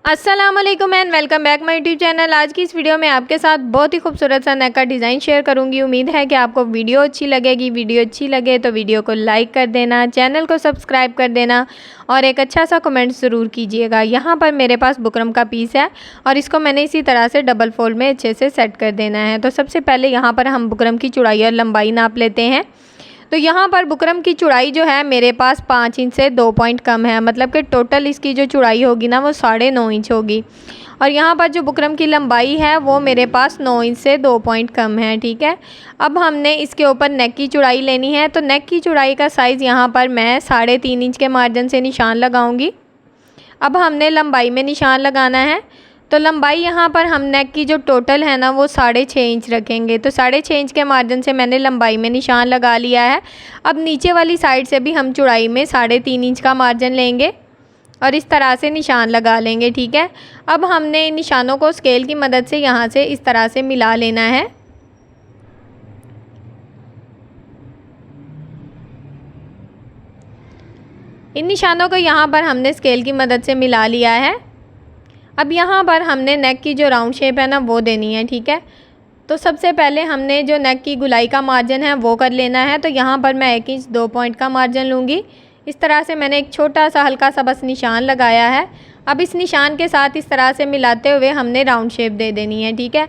अस्सलाम वालेकुम and welcome back my YouTube channel. आज की इस वीडियो में आपके साथ बहुत ही खूबसूरत सा नेक का डिज़ाइन शेयर करूंगी। उम्मीद है कि आपको वीडियो अच्छी लगेगी। वीडियो अच्छी लगे तो वीडियो को लाइक कर देना, चैनल को सब्सक्राइब कर देना और एक अच्छा सा कमेंट ज़रूर कीजिएगा। यहाँ पर मेरे पास बुकरम का पीस है और इसको मैंने इसी तरह से डबल फोल्ड में अच्छे से सेट कर देना है। तो सबसे पहले यहाँ पर हम बुकरम की चौड़ाई और लंबाई नाप लेते हैं। तो यहाँ पर बुकरम की चौड़ाई जो है मेरे पास 5 इंच से 2 पॉइंट कम है, मतलब कि टोटल इसकी जो चौड़ाई होगी ना वो 9.5 इंच होगी। और यहाँ पर जो बुकरम की लंबाई है वो मेरे पास 9 इंच से 2 पॉइंट कम है। ठीक है, अब हमने इसके ऊपर नेक की चौड़ाई लेनी है। तो नेक की चौड़ाई का साइज़ यहाँ पर मैं 3.5 इंच के मार्जिन से निशान लगाऊंगी। अब हमने लंबाई में निशान लगाना है। तो लंबाई यहाँ पर हम नेक की जो टोटल है ना वो 6.5 इंच रखेंगे। तो 6.5 इंच के मार्जिन से मैंने लंबाई में निशान लगा लिया है। अब नीचे वाली साइड से भी हम चौड़ाई में 3.5 इंच का मार्जिन लेंगे और इस तरह से निशान लगा लेंगे। ठीक है, अब हमने इन निशानों को स्केल की मदद से यहाँ से इस तरह से मिला लेना है। इन निशानों को यहाँ पर हमने स्केल की मदद से मिला लिया है। अब यहाँ पर हमने नेक की जो राउंड शेप है ना वो देनी है। ठीक है, तो सबसे पहले हमने जो नेक की गुलाई का मार्जिन है वो कर लेना है। तो यहाँ पर मैं 1 इंच 2 पॉइंट का मार्जिन लूँगी। इस तरह से मैंने एक छोटा सा हल्का सा बस निशान लगाया है। अब इस निशान के साथ इस तरह से मिलाते हुए हमने राउंड शेप दे देनी है। ठीक है,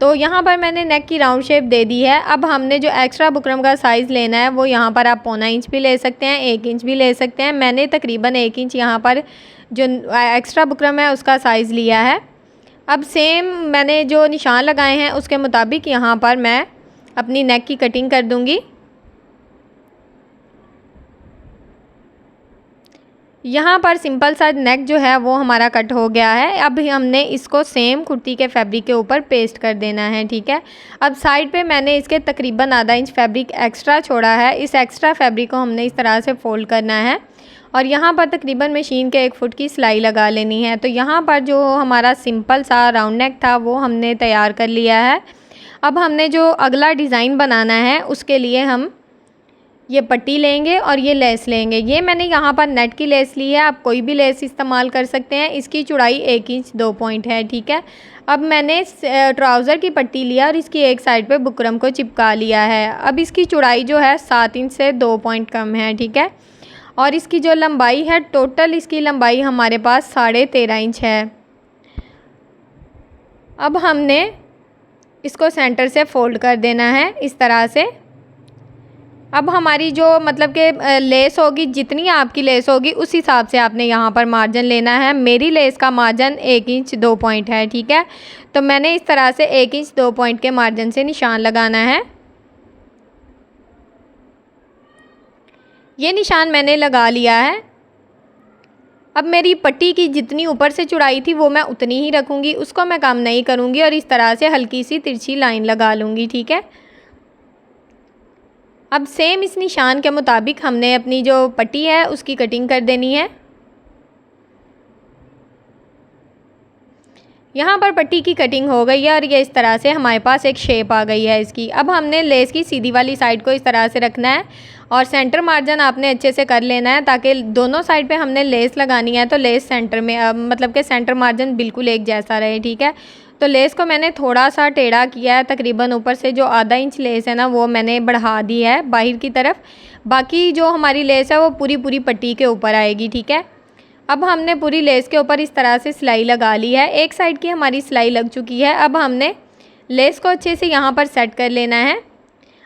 तो यहाँ पर मैंने नेक की राउंड शेप दे दी है। अब हमने जो एक्स्ट्रा बुकरम का साइज़ लेना है वो यहाँ पर आप 0.25 इंच भी ले सकते हैं, 1 इंच भी ले सकते हैं। मैंने तकरीबन 1 इंच यहाँ पर जो एक्स्ट्रा बुकरम है उसका साइज़ लिया है। अब सेम मैंने जो निशान लगाए हैं उसके मुताबिक यहाँ पर मैं अपनी नेक की कटिंग कर दूँगी। यहाँ पर सिंपल सा नेक जो है वो हमारा कट हो गया है। अब हमने इसको सेम कुर्ती के फैब्रिक के ऊपर पेस्ट कर देना है। ठीक है, अब साइड पे मैंने इसके तकरीबन आधा इंच फैब्रिक एक्स्ट्रा छोड़ा है। इस एक्स्ट्रा फैब्रिक को हमने इस तरह से फ़ोल्ड करना है और यहाँ पर तकरीबन मशीन के 1 फुट की सिलाई लगा लेनी है। तो यहाँ पर जो हमारा सिंपल सा राउंड नेक था वो हमने तैयार कर लिया है। अब हमने जो अगला डिज़ाइन बनाना है उसके लिए हम ये पट्टी लेंगे और ये लेस लेंगे। ये मैंने यहाँ पर नेट की लेस ली है, आप कोई भी लेस इस्तेमाल कर सकते हैं। इसकी चौड़ाई 1 इंच 2 पॉइंट है। ठीक है, अब मैंने ट्राउज़र की पट्टी लिया और इसकी एक साइड पे बुकरम को चिपका लिया है। अब इसकी चौड़ाई जो है 7 इंच से 2 पॉइंट कम है। ठीक है, और इसकी जो लंबाई है टोटल इसकी लंबाई हमारे पास 13.5 इंच है। अब हमने इसको सेंटर से फ़ोल्ड कर देना है इस तरह से। अब हमारी जो मतलब कि लेस होगी, जितनी आपकी लेस होगी उस हिसाब से आपने यहाँ पर मार्जिन लेना है। मेरी लेस का मार्जिन 1 इंच 2 पॉइंट है। ठीक है, तो मैंने इस तरह से 1 इंच 2 पॉइंट के मार्जिन से निशान लगाना है। ये निशान मैंने लगा लिया है। अब मेरी पट्टी की जितनी ऊपर से चौड़ाई थी वो मैं उतनी ही रखूँगी, उसको मैं कम नहीं करूँगी और इस तरह से हल्की सी तिरछी लाइन लगा लूँगी। ठीक है, अब सेम इस निशान के मुताबिक हमने अपनी जो पट्टी है उसकी कटिंग कर देनी है। यहाँ पर पट्टी की कटिंग हो गई है और ये इस तरह से हमारे पास एक शेप आ गई है इसकी। अब हमने लेस की सीधी वाली साइड को इस तरह से रखना है और सेंटर मार्जिन आपने अच्छे से कर लेना है ताकि दोनों साइड पे हमने लेस लगानी है तो लेस सेंटर में मतलब कि सेंटर मार्जिन बिल्कुल एक जैसा रहे। ठीक है, तो लेस को मैंने थोड़ा सा टेढ़ा किया है, तकरीबन ऊपर से जो आधा इंच लेस है ना वो मैंने बढ़ा दी है बाहर की तरफ। बाकी जो हमारी लेस है वो पूरी पट्टी के ऊपर आएगी। ठीक है, अब हमने पूरी लेस के ऊपर इस तरह से सिलाई लगा ली है। एक साइड की हमारी सिलाई लग चुकी है। अब हमने लेस को अच्छे से यहाँ पर सेट कर लेना है।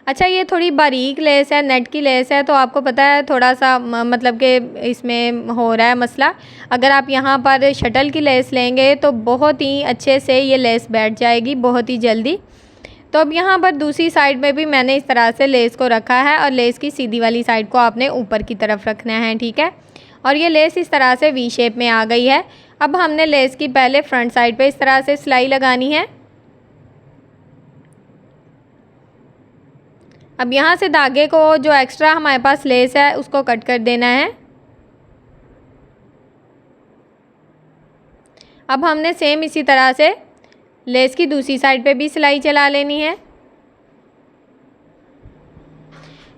अच्छा, ये थोड़ी बारीक लेस है, नेट की लेस है, तो आपको पता है थोड़ा सा मतलब कि इसमें हो रहा है मसला। अगर आप यहाँ पर शटल की लेस लेंगे तो बहुत ही अच्छे से ये लेस बैठ जाएगी बहुत ही जल्दी। तो अब यहाँ पर दूसरी साइड में भी मैंने इस तरह से लेस को रखा है और लेस की सीधी वाली साइड को आपने ऊपर की तरफ रखना है। ठीक है, और ये लेस इस तरह से वी शेप में आ गई है। अब हमने लेस की पहले फ्रंट साइड पे इस तरह से सिलाई लगानी है। अब यहाँ से धागे को जो एक्स्ट्रा हमारे पास लेस है उसको कट कर देना है। अब हमने सेम इसी तरह से लेस की दूसरी साइड पे भी सिलाई चला लेनी है।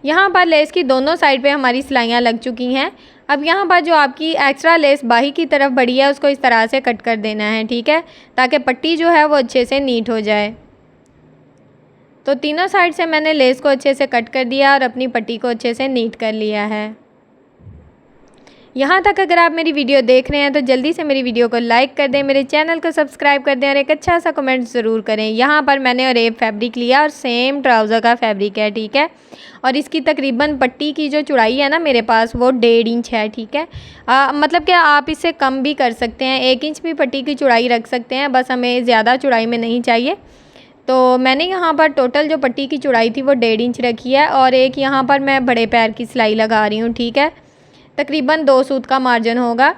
यहाँ पर लेस की दोनों साइड पे हमारी सिलाइयाँ लग चुकी हैं। अब यहाँ पर जो आपकी एक्स्ट्रा लेस बाही की तरफ बढ़ी है उसको इस तरह से कट कर देना है, ठीक है, ताकि पट्टी जो है वो अच्छे से नीट हो जाए। तो तीनों साइड से मैंने लेस को अच्छे से कट कर दिया और अपनी पट्टी को अच्छे से नीट कर लिया है। यहाँ तक अगर आप मेरी वीडियो देख रहे हैं तो जल्दी से मेरी वीडियो को लाइक कर दें, मेरे चैनल को सब्सक्राइब कर दें और एक अच्छा सा कमेंट ज़रूर करें। यहाँ पर मैंने ऑरेब फैब्रिक लिया और सेम ट्राउज़र का फैब्रिक है, ठीक है, और इसकी तकरीबन पट्टी की जो चौड़ाई है ना मेरे पास वो 1.5 इंच है, ठीक है। मतलब कि आप इससे कम भी कर सकते हैं, 1 इंच भी पट्टी की चौड़ाई रख सकते हैं, बस हमें ज़्यादा चौड़ाई में नहीं चाहिए। तो मैंने यहाँ पर टोटल जो पट्टी की चौड़ाई थी वो 1.5 इंच रखी है और एक यहाँ पर मैं बड़े पैर की सिलाई लगा रही हूँ, ठीक है, तकरीबन 2 सूत का मार्जिन होगा।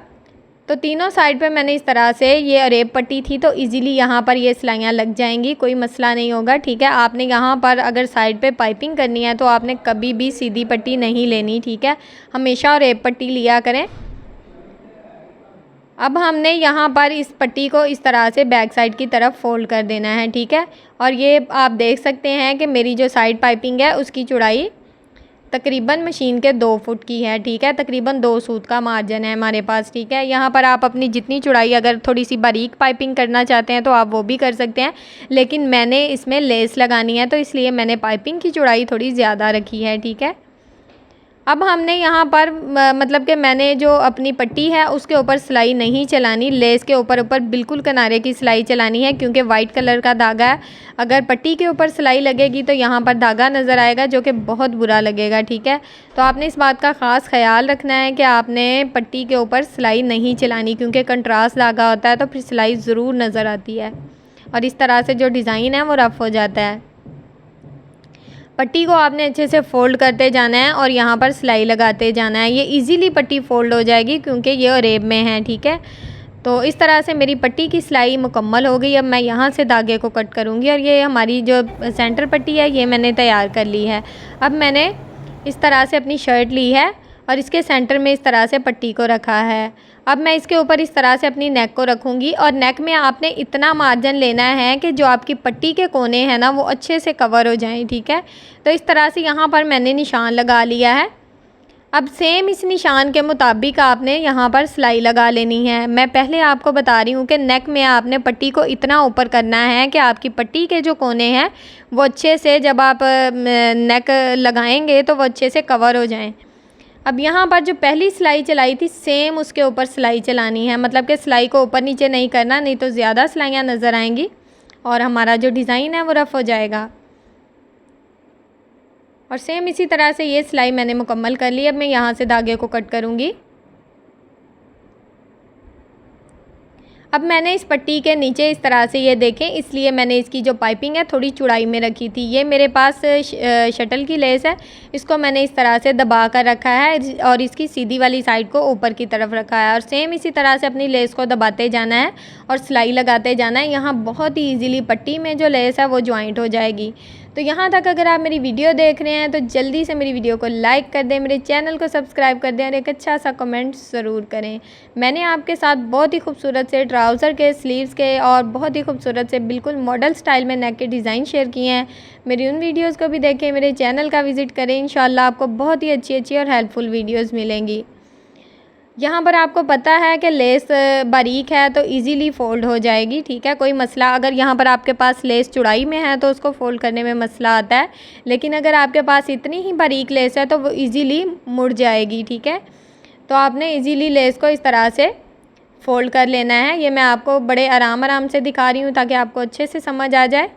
तो तीनों साइड पे मैंने इस तरह से ये अरेब पट्टी थी तो इजीली यहाँ पर ये सिलाइयाँ लग जाएंगी, कोई मसला नहीं होगा, ठीक है। आपने यहाँ पर अगर साइड पे पाइपिंग करनी है तो आपने कभी भी सीधी पट्टी नहीं लेनी, ठीक है, हमेशा अरेब पट्टी लिया करें। अब हमने यहाँ पर इस पट्टी को इस तरह से बैक साइड की तरफ फोल्ड कर देना है, ठीक है, और ये आप देख सकते हैं कि मेरी जो साइड पाइपिंग है उसकी चौड़ाई तकरीबन मशीन के 2 फुट की है, ठीक है, तकरीबन 2 सूत का मार्जिन है हमारे पास, ठीक है। यहाँ पर आप अपनी जितनी चौड़ाई अगर थोड़ी सी बारीक पाइपिंग करना चाहते हैं तो आप वो भी कर सकते हैं, लेकिन मैंने इसमें लेस लगानी है तो इसलिए मैंने पाइपिंग की चौड़ाई थोड़ी ज़्यादा रखी है, ठीक है। अब हमने यहाँ पर मतलब कि मैंने जो अपनी पट्टी है उसके ऊपर सिलाई नहीं चलानी, लेस के ऊपर बिल्कुल किनारे की सिलाई चलानी है, क्योंकि वाइट कलर का धागा है। अगर पट्टी के ऊपर सिलाई लगेगी तो यहाँ पर धागा नज़र आएगा जो कि बहुत बुरा लगेगा, ठीक है। तो आपने इस बात का ख़ास ख्याल रखना है कि आपने पट्टी के ऊपर सिलाई नहीं चलानी, क्योंकि कंट्रास्ट धागा होता है तो फिर सिलाई ज़रूर नज़र आती है और इस तरह से जो डिज़ाइन है वो रफ़ हो जाता है। पट्टी को आपने अच्छे से फ़ोल्ड करते जाना है और यहाँ पर सिलाई लगाते जाना है, ये इजीली पट्टी फ़ोल्ड हो जाएगी क्योंकि ये अरेब में है, ठीक है। तो इस तरह से मेरी पट्टी की सिलाई मुकम्मल हो गई। अब मैं यहाँ से धागे को कट करूँगी और ये हमारी जो सेंटर पट्टी है ये मैंने तैयार कर ली है। अब मैंने इस तरह से अपनी शर्ट ली है और इसके सेंटर में इस तरह से पट्टी को रखा है। अब मैं इसके ऊपर इस तरह से अपनी नेक को रखूँगी और नेक में आपने इतना मार्जिन लेना है कि जो आपकी पट्टी के कोने हैं ना वो अच्छे से कवर हो जाएं, ठीक है। तो इस तरह से यहाँ पर मैंने निशान लगा लिया है। अब सेम इस निशान के मुताबिक आपने यहाँ पर सिलाई लगा लेनी है। मैं पहले आपको बता रही हूँ कि नेक में आपने पट्टी को इतना ऊपर करना है कि आपकी पट्टी के जो कोने हैं वो अच्छे से जब आप नेक लगाएंगे तो वो अच्छे से कवर हो जाएं। अब यहाँ पर जो पहली सिलाई चलाई थी सेम उसके ऊपर सिलाई चलानी है, मतलब कि सिलाई को ऊपर नीचे नहीं करना, नहीं तो ज़्यादा सिलाइयाँ नज़र आएंगी और हमारा जो डिज़ाइन है वो रफ़ हो जाएगा। और सेम इसी तरह से ये सिलाई मैंने मुकम्मल कर ली। अब मैं यहाँ से धागे को कट करूँगी। अब मैंने इस पट्टी के नीचे इस तरह से ये देखें, इसलिए मैंने इसकी जो पाइपिंग है थोड़ी चौड़ाई में रखी थी। ये मेरे पास शटल की लेस है, इसको मैंने इस तरह से दबा कर रखा है और इसकी सीधी वाली साइड को ऊपर की तरफ रखा है और सेम इसी तरह से अपनी लेस को दबाते जाना है और सिलाई लगाते जाना है। यहाँ बहुत ही ईजीली पट्टी में जो लेस है वो ज्वाइंट हो जाएगी। तो यहाँ तक अगर आप मेरी वीडियो देख रहे हैं तो जल्दी से मेरी वीडियो को लाइक कर दें, मेरे चैनल को सब्सक्राइब कर दें और एक अच्छा सा कमेंट ज़रूर करें। मैंने आपके साथ बहुत ही खूबसूरत से ट्राउज़र के स्लीव्स के और बहुत ही खूबसूरत से बिल्कुल मॉडल स्टाइल में नेक के डिज़ाइन शेयर किए हैं। मेरी उन वीडियोज़ को भी देखें, मेरे चैनल का विज़िट करें। इंशाल्लाह आपको बहुत ही अच्छी और हेल्पफुल वीडियोज़ मिलेंगी। यहाँ पर आपको पता है कि लेस बारीक है तो इजीली फ़ोल्ड हो जाएगी, ठीक है, कोई मसला अगर यहाँ पर आपके पास लेस चौड़ाई में है तो उसको फ़ोल्ड करने में मसला आता है, लेकिन अगर आपके पास इतनी ही बारीक लेस है तो वो इजीली मुड़ जाएगी, ठीक है। तो आपने इजीली लेस को इस तरह से फ़ोल्ड कर लेना है। ये मैं आपको बड़े आराम से दिखा रही हूँ ताकि आपको अच्छे से समझ आ जाए।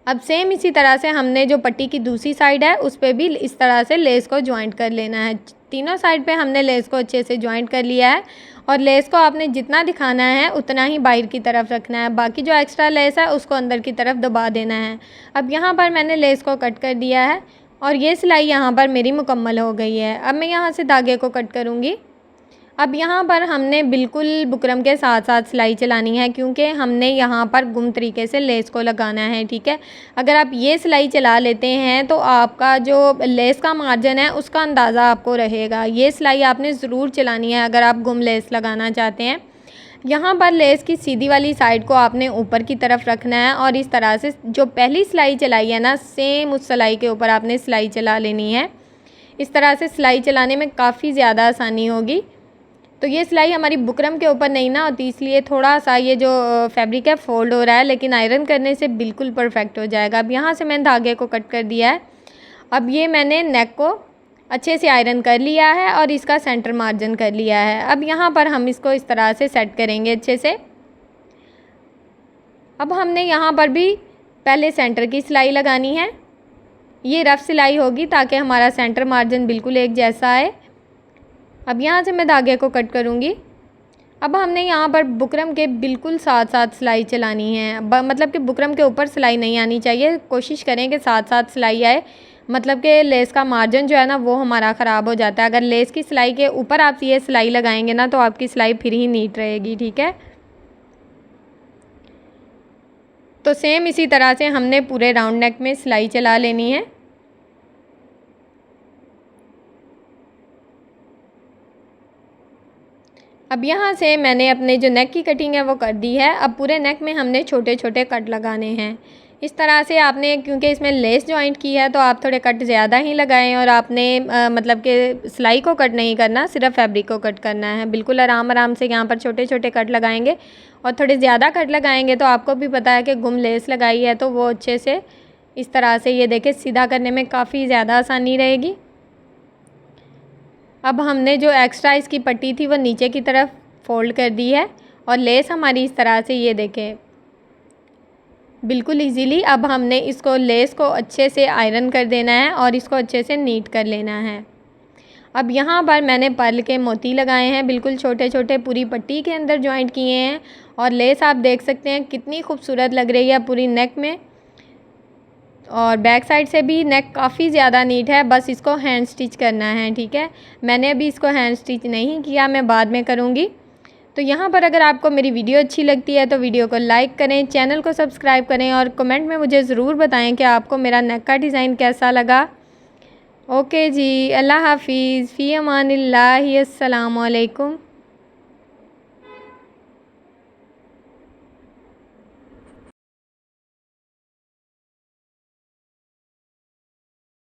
अब सेम इसी तरह से हमने जो पट्टी की दूसरी साइड है उस पर भी इस तरह से लेस को ज्वाइंट कर लेना है। तीनों साइड पे हमने लेस को अच्छे से ज्वाइंट कर लिया है और लेस को आपने जितना दिखाना है उतना ही बाहर की तरफ रखना है, बाकी जो एक्स्ट्रा लेस है उसको अंदर की तरफ दबा देना है। अब यहाँ पर मैंने लेस को कट कर दिया है और ये सिलाई यहाँ पर मेरी मुकम्मल हो गई है। अब मैं यहाँ से धागे को कट करूँगी। अब यहाँ पर हमने बिल्कुल बुकरम के साथ साथ सिलाई चलानी है, क्योंकि हमने यहाँ पर गुम तरीके से लेस को लगाना है, ठीक है। अगर आप ये सिलाई चला लेते हैं तो आपका जो लेस का मार्जिन है उसका अंदाज़ा आपको रहेगा। ये सिलाई आपने ज़रूर चलानी है अगर आप गुम लेस लगाना चाहते हैं। यहाँ पर लेस की सीधी वाली साइड को आपने ऊपर की तरफ रखना है और इस तरह से जो पहली सिलाई चलाई है ना सेम उस सिलाई के ऊपर आपने सिलाई चला लेनी है। इस तरह से सिलाई चलाने में काफ़ी ज़्यादा आसानी होगी। तो ये सिलाई हमारी बुकरम के ऊपर नहीं ना होती, इसलिए थोड़ा सा ये जो फैब्रिक है फ़ोल्ड हो रहा है, लेकिन आयरन करने से बिल्कुल परफेक्ट हो जाएगा। अब यहाँ से मैंने धागे को कट कर दिया है। अब ये मैंने नेक को अच्छे से आयरन कर लिया है और इसका सेंटर मार्जिन कर लिया है। अब यहाँ पर हम इसको इस तरह से सेट करेंगे अच्छे से। अब हमने यहाँ पर भी पहले सेंटर की सिलाई लगानी है। ये रफ़ सिलाई होगी ताकि हमारा सेंटर मार्जिन बिल्कुल एक जैसा आए। अब यहाँ से मैं धागे को कट करूँगी। अब हमने यहाँ पर बुकरम के बिल्कुल साथ साथ सिलाई चलानी है, मतलब कि बुकरम के ऊपर सिलाई नहीं आनी चाहिए। कोशिश करें कि साथ साथ सिलाई आए, मतलब कि लेस का मार्जिन जो है ना वो हमारा ख़राब हो जाता है। अगर लेस की सिलाई के ऊपर आप ये सिलाई लगाएंगे ना तो आपकी सिलाई फिर ही नीट रहेगी, ठीक है। तो सेम इसी तरह से हमने पूरे राउंड नेक में सिलाई चला लेनी है। अब यहाँ से मैंने अपने जो नेक की कटिंग है वो कर दी है। अब पूरे नेक में हमने छोटे छोटे कट लगाने हैं। इस तरह से आपने, क्योंकि इसमें लेस जॉइंट की है तो आप थोड़े कट ज़्यादा ही लगाएं और आपने मतलब कि सिलाई को कट नहीं करना, सिर्फ फैब्रिक को कट करना है। बिल्कुल आराम आराम से यहाँ पर छोटे छोटे कट लगाएंगे और थोड़े ज़्यादा कट लगाएंगे तो आपको भी पता है कि गुम लेस लगाई है तो वो अच्छे से इस तरह से ये देखें सीधा करने में काफ़ी ज़्यादा आसानी रहेगी। अब हमने जो एक्स्ट्रा इसकी पट्टी थी वो नीचे की तरफ फोल्ड कर दी है और लेस हमारी इस तरह से ये देखें बिल्कुल इजीली। अब हमने इसको लेस को अच्छे से आयरन कर देना है और इसको अच्छे से नीट कर लेना है। अब यहाँ पर मैंने पर्ल के मोती लगाए हैं, बिल्कुल छोटे छोटे पूरी पट्टी के अंदर जॉइंट किए हैं और लेस आप देख सकते हैं कितनी खूबसूरत लग रही है पूरी नेक में। और बैक साइड से भी नेक काफ़ी ज़्यादा नीट है, बस इसको हैंड स्टिच करना है, ठीक है। मैंने अभी इसको हैंड स्टिच नहीं किया, मैं बाद में करूँगी। तो यहाँ पर अगर आपको मेरी वीडियो अच्छी लगती है तो वीडियो को लाइक करें, चैनल को सब्सक्राइब करें और कमेंट में मुझे ज़रूर बताएं कि आपको मेरा नेक का डिज़ाइन कैसा लगा। ओके जी, अल्लाह हाफिज़, फ़ी अमानिल्लाह, अस्सलामु अलैकुम।